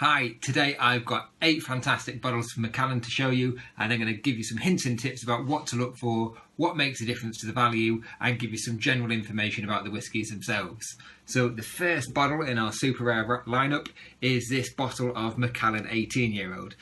Hi, today I've got 8 fantastic bottles from Macallan to show you, and I'm going to give you some hints and tips about what to look for, what makes a difference to the value, and give you some general information about the whiskies themselves. So the first bottle in our super rare lineup is this bottle of Macallan 18-year-old.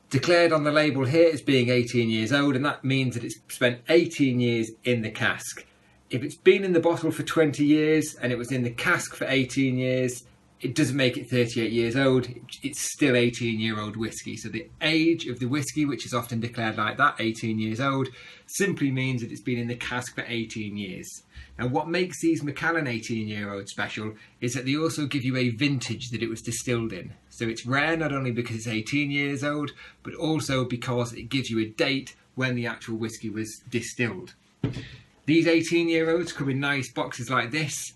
Declared on the label here as being 18 years old, and that means that it's spent 18 years in the cask. If it's been in the bottle for 20 years and it was in the cask for 18 years, it doesn't make it 38 years old, it's still 18-year-old whiskey. So the age of the whiskey, which is often declared like that, 18 years old, simply means that it's been in the cask for 18 years. Now what makes these Macallan 18-year-old special is that they also give you a vintage that it was distilled in. So it's rare not only because it's 18 years old, but also because it gives you a date when the actual whiskey was distilled. These 18-year-olds come in nice boxes like this,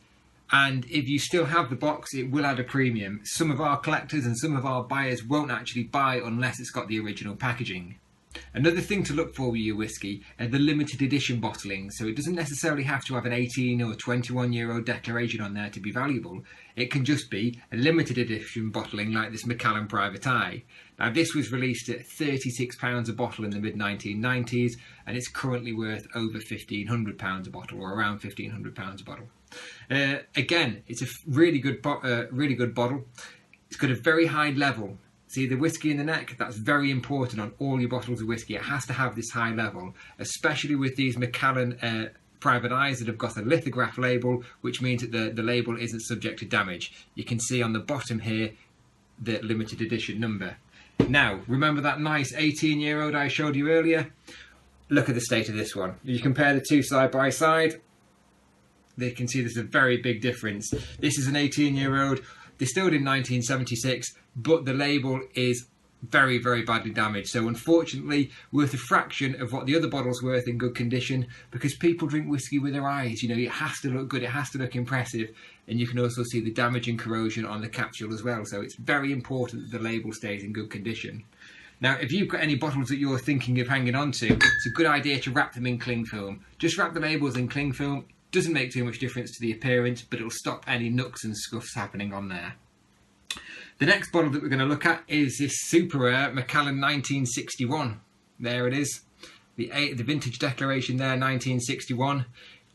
and if you still have the box, it will add a premium. Some of our collectors and some of our buyers won't actually buy unless it's got the original packaging. Another thing to look for with your whiskey are the limited edition bottling. So it doesn't necessarily have to have an 18 or 21-year-old declaration on there to be valuable. It can just be a limited edition bottling like this Macallan Private Eye. Now this was released at £36 a bottle in the mid-1990s, and it's currently worth over £1,500 a bottle, or around £1,500 a bottle. Again, it's a really good bottle. It's got a very high level. See the whiskey in the neck? That's very important on all your bottles of whiskey. It has to have this high level, especially with these Macallan Private Eyes that have got a lithograph label, which means that the label isn't subject to damage. You can see on the bottom here the limited edition number. Now, remember that nice 18-year-old I showed you earlier? Look at the state of this one. You compare the two side by side, they can see there's a very big difference. This is an 18-year-old distilled in 1976, but the label is very, very badly damaged. So unfortunately, worth a fraction of what the other bottle's worth in good condition, because people drink whiskey with their eyes. You know, it has to look good, it has to look impressive, and you can also see the damage and corrosion on the capsule as well. So it's very important that the label stays in good condition. Now, if you've got any bottles that you're thinking of hanging on to, it's a good idea to wrap them in cling film. Just wrap the labels in cling film. Doesn't make too much difference to the appearance, but it'll stop any nooks and scuffs happening on there. The next bottle that we're going to look at is this super rare Macallan 1961. There it is. The vintage declaration there, 1961.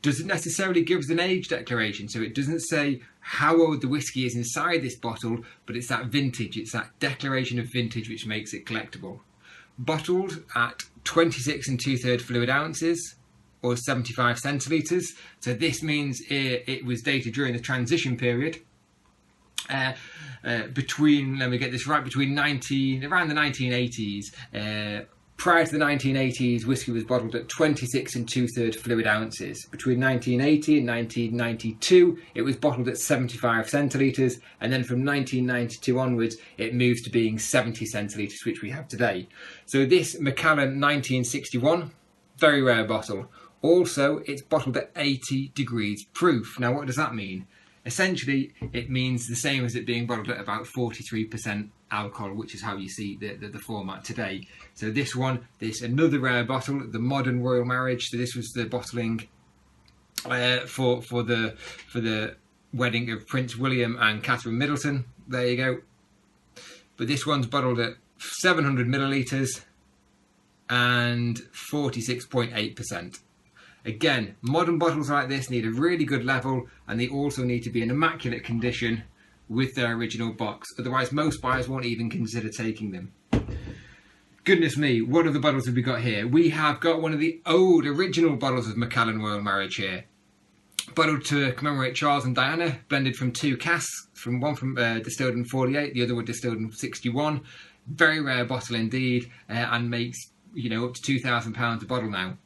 Doesn't necessarily give us an age declaration, so it doesn't say how old the whiskey is inside this bottle, but it's that vintage, it's that declaration of vintage which makes it collectible. Bottled at 26 2/3 fluid ounces, or 75 centilitres. So this means it was dated during the transition period between, let me get this right, around the 1980s. Prior to the 1980s, whiskey was bottled at 26 2/3 fluid ounces. Between 1980 and 1992, it was bottled at 75 centilitres, and then from 1992 onwards, it moves to being 70 centilitres, which we have today. So this Macallan 1961, very rare bottle. Also, it's bottled at 80 degrees proof. Now, what does that mean? Essentially, it means the same as it being bottled at about 43% alcohol, which is how you see the format today. So this one, this another rare bottle, the modern royal marriage. So this was the bottling for the wedding of Prince William and Catherine Middleton. There you go. But this one's bottled at 700 millilitres and 46.8%. Again, modern bottles like this need a really good level, and they also need to be in immaculate condition with their original box. Otherwise, most buyers won't even consider taking them. Goodness me, what other bottles have we got here? We have got one of the old original bottles of Macallan Royal Marriage here. Bottled to commemorate Charles and Diana, blended from 2 casks, one from distilled in 48, the other one distilled in 61. Very rare bottle indeed, and makes, you know, up to £2,000 a bottle now.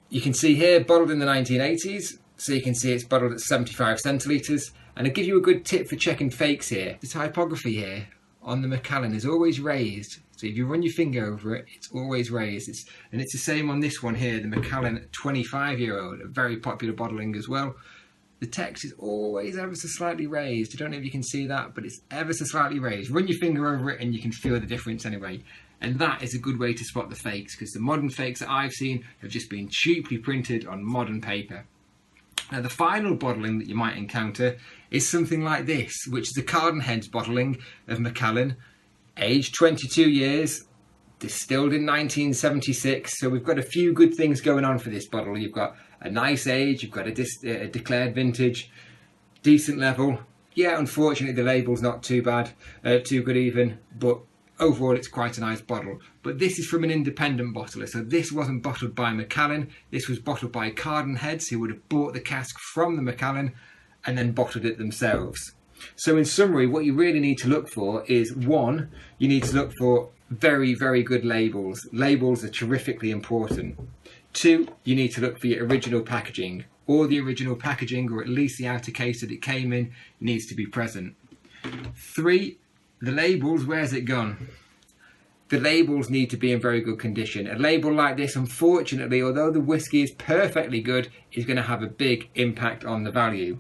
You can see here, bottled in the 1980s, so you can see it's bottled at 75 centilitres. And I'll give you a good tip for checking fakes here. The typography here on the Macallan is always raised. So if you run your finger over it, it's always raised. And it's the same on this one here, the Macallan 25-year-old, a very popular bottling as well. The text is always ever so slightly raised. I don't know if you can see that, but it's ever so slightly raised. Run your finger over it and you can feel the difference anyway. And that is a good way to spot the fakes, because the modern fakes that I've seen have just been cheaply printed on modern paper. Now the final bottling that you might encounter is something like this, which is a Carden Heads bottling of Macallan, aged 22 years, distilled in 1976. So we've got a few good things going on for this bottle. You've got a nice age, you've got a declared vintage, decent level. Yeah, unfortunately the label's not too bad, too good even, but overall it's quite a nice bottle. But this is from an independent bottler, so this wasn't bottled by Macallan, this was bottled by Carden Heads, who would have bought the cask from the Macallan and then bottled it themselves. So in summary, what you really need to look for is, one, you need to look for very, very good labels. Labels are terrifically important. Two, you need to look for your original packaging. Or the original packaging, or at least the outer case that it came in, needs to be present. Three, the labels, where's it gone? The labels need to be in very good condition. A label like this, unfortunately, although the whiskey is perfectly good, is going to have a big impact on the value.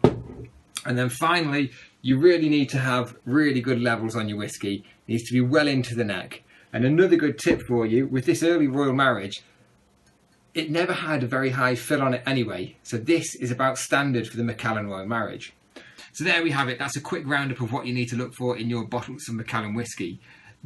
And then finally, you really need to have really good levels on your whiskey. It needs to be well into the neck. And another good tip for you, with this early royal marriage, it never had a very high fill on it anyway. So this is about standard for the Macallan royal marriage. So there we have it. That's a quick roundup of what you need to look for in your bottles of Macallan whiskey.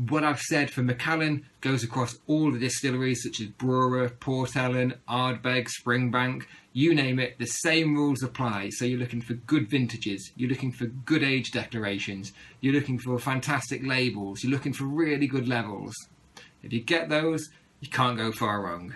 What I've said for Macallan goes across all the distilleries such as Brewer, Port Ellen, Ardbeg, Springbank, you name it, the same rules apply. So you're looking for good vintages, you're looking for good age declarations, you're looking for fantastic labels, you're looking for really good levels. If you get those, you can't go far wrong.